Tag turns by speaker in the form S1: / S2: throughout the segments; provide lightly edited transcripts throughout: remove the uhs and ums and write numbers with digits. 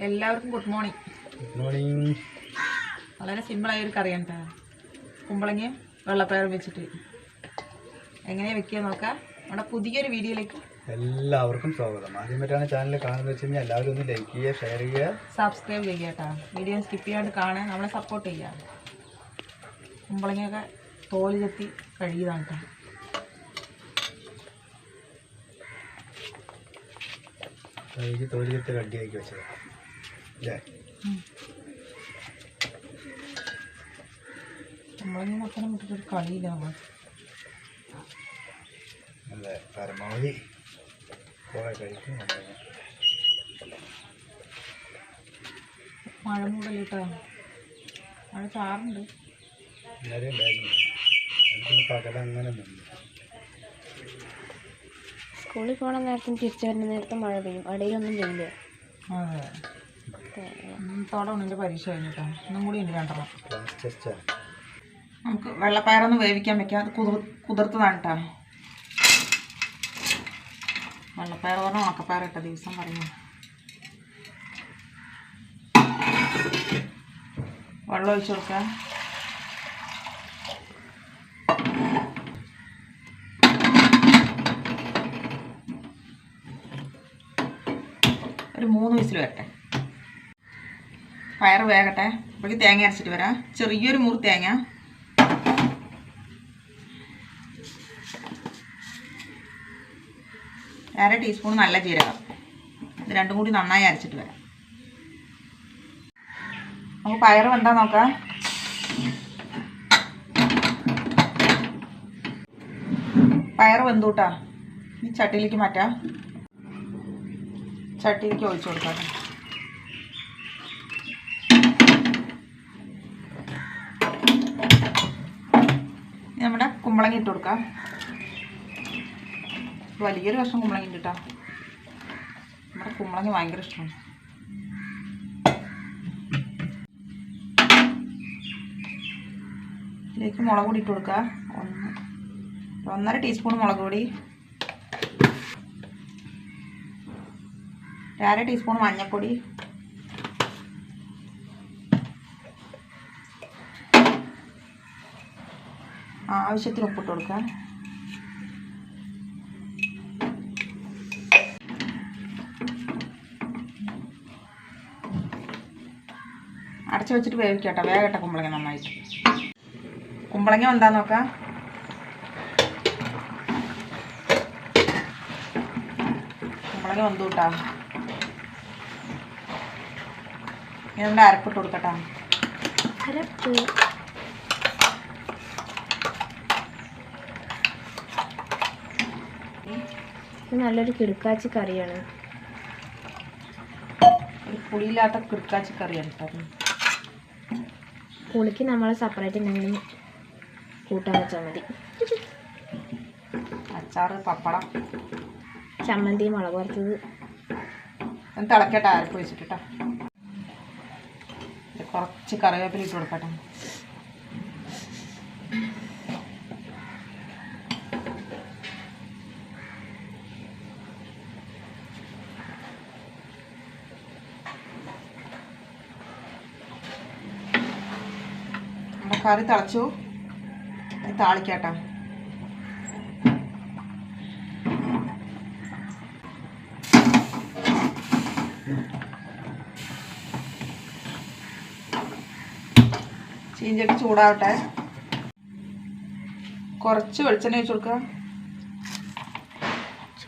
S1: എല്ലാവർക്കും good morning.
S2: Good morning.
S1: വളരെ സിമ്പിളായ ഒരു കറിയാണ് കേട്ടോ. കുമ്പളങ്ങയും വെള്ളപ്പയറും വെച്ചിട്ട് എങ്ങനെയാണ് വെക്കുക നോക്കാം. നമ്മുടെ പുതിയൊരു വീഡിയോയിലേക്ക്
S2: എല്ലാവർക്കും സ്വാഗതം. ആദ്യമായിട്ടാണ് ചാനൽ കാണുന്നത് വെച്ച് കഴിഞ്ഞാൽ എല്ലാവരും ഒന്ന് ലൈക്ക് ചെയ്യുക, ഷെയർ ചെയ്യുക,
S1: സബ്സ്ക്രൈബ് ചെയ്യുക കേട്ടോ. വീഡിയോ സ്കിപ്പ് ചെയ്യാണ്ട് കാണാൻ നമ്മളെ സപ്പോർട്ട് ചെയ്യുക. കുമ്പളങ്ങയൊക്കെ തോല് ചെത്തി കഴുകിയതാണ് കേട്ടോ.
S2: കഴുകി തോലിയിട്ട് കട്ടിയാക്കി വെച്ചത് അല്ലേ?
S1: കുമ്പളങ്ങ മൊത്തം വിട്ടിട്ടൊരു കളിയില്ല നമ്മൾ.
S2: അതെ, പരമാവധി കുറേ കഴിക്കും.
S1: മഴ മൂടല്ല കേട്ടോ, മഴ ചാറുണ്ട്.
S2: എല്ലാവരും ഉണ്ടായിരുന്നു. പകല അങ്ങനെ നിന്ന്
S3: സ്കൂളിൽ പോകണ നേരത്തും തിരിച്ചു വരുന്ന നേരത്തും മഴ പെയ്യും, ഇടയിലൊന്നും പെയ്യില്ല.
S1: അതെ, തോടെ പരീക്ഷ കഴിഞ്ഞിട്ടോ. ഇന്നും കൂടി ഉണ്ട് രണ്ടെണ്ണം. നമുക്ക് വെള്ളപ്പയറൊന്ന് വേവിക്കാൻ വെക്കാം. അത് കുതിർത്തതാണ് കേട്ടോ. വെള്ളപ്പയർ പറഞ്ഞാൽ ഉണക്കപ്പയർ ഇട്ട ദിവസം പറയുന്നു. വെള്ളം ഒഴിച്ചു കൊടുക്കാം. ഒരു 3 വിസിൽ വരട്ടെ. പയർ വേകട്ടെ. അപ്പോഴേക്ക് തേങ്ങ അരച്ചിട്ട് വരാം. ചെറിയൊരു മുറി തേങ്ങ, അര ടീസ്പൂൺ നല്ല ജീരകം. ഇത് രണ്ടും കൂടി നന്നായി അരച്ചിട്ട് വരാം. നമുക്ക് പയർ വെന്താ നോക്കാം. പയർ വെന്തൂട്ടാ. ഈ ചട്ടിയിലേക്ക് മാറ്റാം. ചട്ടിയിലേക്ക് ഒഴിച്ചു കൊടുക്കാം. നമ്മുടെ കുമ്പളങ്ങ ഇട്ട് കൊടുക്കാം. വലിയൊരു കഷ്ണം കുമ്പളങ്ങ ഉണ്ട് കേട്ടോ. നമ്മുടെ കുമ്പളങ്ങ ഭയങ്കര ഇഷ്ടമാണ്. ഇതിലേക്ക് മുളക് പൊടി ഇട്ട് കൊടുക്കുക. 1.5 ടീസ്പൂൺ മുളക് പൊടി, 1/2 ടീസ്പൂൺ മഞ്ഞൾപ്പൊടി, ആവശ്യത്തിന് ഉപ്പിട്ട് കൊടുക്കുക. അടച്ചു വെച്ചിട്ട് വേവിക്കട്ടെ. വേഗട്ടെ കുമ്പളങ്ങ നന്നായിട്ട്. കുമ്പളങ്ങ എന്താ നോക്കാം. കുമ്പളങ്ങ വന്നു കൂട്ടാ. ഇതിൻ്റെ അരപ്പിട്ട് കൊടുക്കട്ടാ.
S3: നല്ലൊരു കിടുക്കാച്ചി കറിയാണ്.
S1: ഒരു പുളിയില്ലാത്ത കിടുക്കാച്ചി കറിയാണ് കേട്ടോ.
S3: പുളിക്ക് നമ്മൾ സെപ്പറേറ്റ് എന്തെങ്കിലും കൂട്ടാൻ വെച്ചാൽ മതി.
S1: അച്ചാറ്, പപ്പടം,
S3: ചമ്മന്തി, മുളക് വറുത്തത്.
S1: തിളക്കട്ടെ. അരപ്പ് വെച്ചിട്ടാ. കുറച്ച് കറിവേപ്പില ഇട്ട് കൊടുക്കട്ടെ. നമ്മുടെ കറി തിളച്ചു. താളിക്കാട്ടാ. ചീഞ്ചട്ടി ചൂടാവട്ടെ. കുറച്ച് വെളിച്ചെണ്ണ ഒഴിച്ച് കൊടുക്കുക.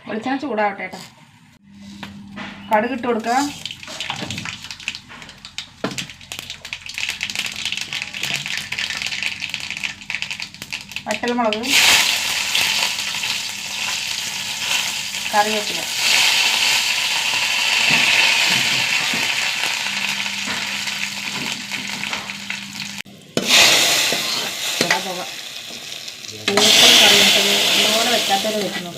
S1: വെളിച്ചെണ്ണ ചൂടാവട്ടെ കേട്ടോ. കടുക് ഇട്ട് കൊടുക്കുക. വറ്റൽമുളക്, കറിവേപ്പില, കറി വെക്കാത്തവരെ വെക്കുന്നു.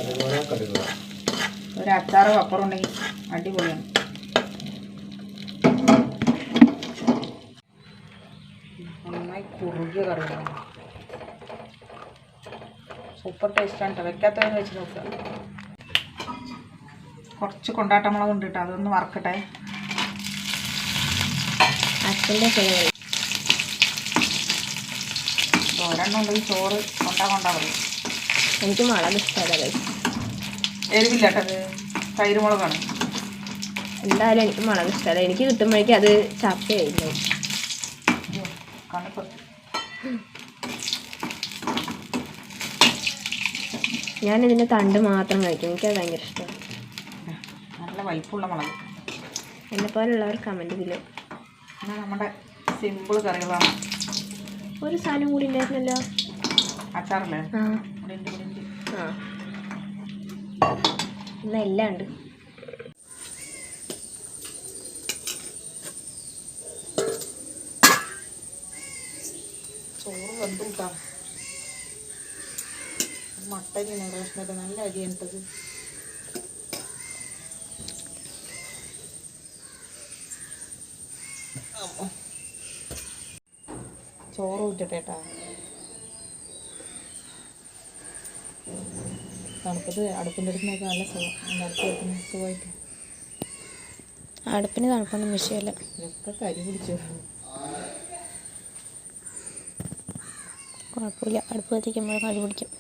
S1: ഒരു അച്ചാറ് പപ്പടം ഉണ്ടെങ്കിൽ അടിപൊളിയാണ്. നന്നായി കുറുകിയ കറികളാണ്. സൂപ്പർ ടേസ്റ്റാണ് കേട്ടോ. വെക്കാത്തവരെ വെച്ച് നോക്കുക. കുറച്ച് കൊണ്ടാട്ടമുളക് ഉണ്ട് കേട്ടോ, അതൊന്ന് വറക്കട്ടെ.
S3: എൻ്റെ ഫേവറേറ്റ്.
S1: ഒരെണ്ണം ഉണ്ടെങ്കിൽ ചോറ് കൊണ്ടാ പറയും.
S3: എനിക്ക് മുളക് ഇഷ്ടമല്ല.
S1: എരിവില്ല കേട്ടത്, തൈര് മുളകാണ്.
S3: എന്തായാലും എനിക്ക് മുളക് ഇഷ്ടമല്ല. എനിക്ക് കിട്ടുമ്പോഴേക്കും അത് ചപ്പയായിരുന്നു. ഞാനിതിൻ്റെ തണ്ട് മാത്രം കഴിക്കും. എനിക്കത് ഭയങ്കര ഇഷ്ടമാണ്.
S1: നല്ല വലിപ്പമുള്ള മുളക്.
S3: എന്നെപ്പോലുള്ളവർ കമൻറ്റ് ഇതിലും.
S1: പിന്നെ നമ്മുടെ സിമ്പിൾ കറികളാണ്.
S3: ഒരു സാധനം കൂടി ഉണ്ടായിരുന്നല്ലോ,
S1: അച്ചാറല്ലേ?
S3: ആ ആ ഇന്നെല്ലാം ഉണ്ട്.
S1: ചോറ് വെന്ത് കൂട്ടാം. മട്ടരിയാണ് റേഷനൊക്കെ നല്ല അരിയണ്ടത്. ചോറ് ഊറ്റട്ടേട്ടാ. തണുപ്പത് അടുപ്പിൻ്റെ അടുത്ത് നല്ല സുഖം. അടുപ്പ് വെക്കുന്ന സുഖമായിട്ട്.
S3: അടുപ്പിന് തണുപ്പൊന്നും വിഷയമല്ല.
S1: ഇതൊക്കെ കരി പിടിച്ചു.
S3: കുഴപ്പമില്ല, അടുപ്പ് കത്തിക്കുമ്പോൾ കരി പിടിക്കും.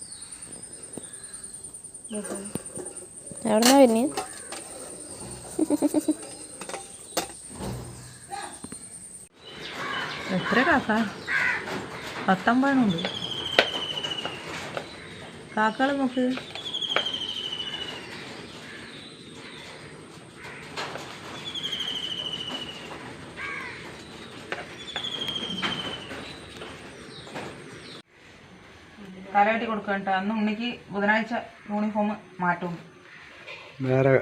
S3: എവിടെന്നാ വരുന്നേ?
S1: എത്ര കാക്ക? 19 കാക്കകൾ നോക്ക്. തലവെട്ടി കൊടുക്കുക കേട്ടോ. അന്ന് ഉണ്ണിക്ക് ബുധനാഴ്ച യൂണിഫോം മാറ്റും.
S2: വേറെ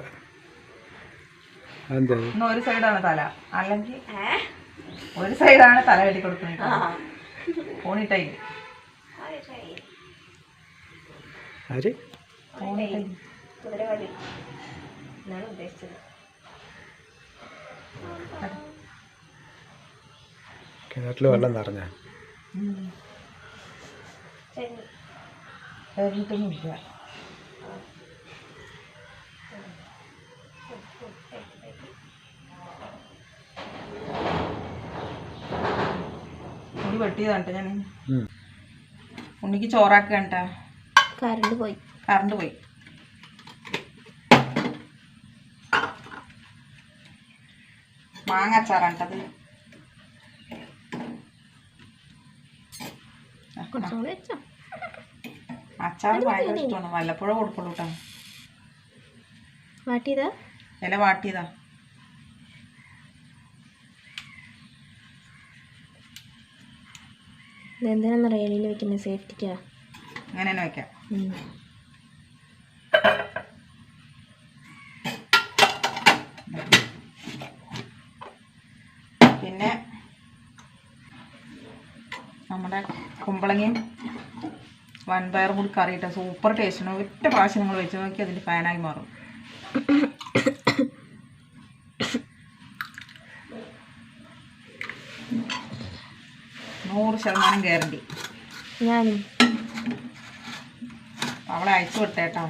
S2: എന്താ
S1: ഇന്ന് ഒരു സൈഡാണ് തല, അല്ലെങ്കിൽ ഒരു സൈഡാണ് തല വെട്ടി കൊടുക്കുന്നത്. ഫോണിട്ടായി
S2: ആര് കിണറ്റിൽ വെള്ളം നിറഞ്ഞ
S1: കഴിഞ്ഞിട്ടൊന്നുമില്ല. മുടി വെട്ടിയതാണ്ട ഞാൻ. ഉണ്ണിക്ക് ചോറാക്കണ്ട.
S3: കറണ്ട്
S1: പോയി. മാങ്ങ അച്ചാറാണ്ടത്. അച്ചാർ ഭയങ്കര ഇഷ്ടമാണ്. വല്ലപ്പോഴും കൊടുക്കുള്ളൂ കേട്ടോ.
S3: വാട്ടിയതാ,
S1: ഇല വാട്ടിയതാ.
S3: ഇതെന്തിനാണെന്നറിയാം ഇലയിൽ വെക്കുന്നത്, സേഫ്റ്റിക്കാ.
S1: അങ്ങനെ തന്നെ വെക്കാം. പിന്നെ നമ്മുടെ കുമ്പളങ്ങയും വൻപയറും കൂടി കറിയിട്ട സൂപ്പർ ടേസ്റ്റാണ്. ഒറ്റ പ്രാവശ്യം നിങ്ങൾ വെച്ച് നോക്കി അതിൻ്റെ ഫാനായി മാറും. 100% ഗ്യാരണ്ടി.
S3: ഞാനും
S1: അവളെ അയച്ചു വിട്ടേട്ടോ.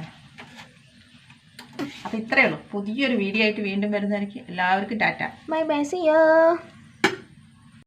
S1: അപ്പോൾ ഇത്രയേ ഉള്ളൂ. പുതിയൊരു വീഡിയോ ആയിട്ട് വീണ്ടും വരുന്നതായിരിക്കും. എല്ലാവർക്കും tata.
S3: Bye bye, see U.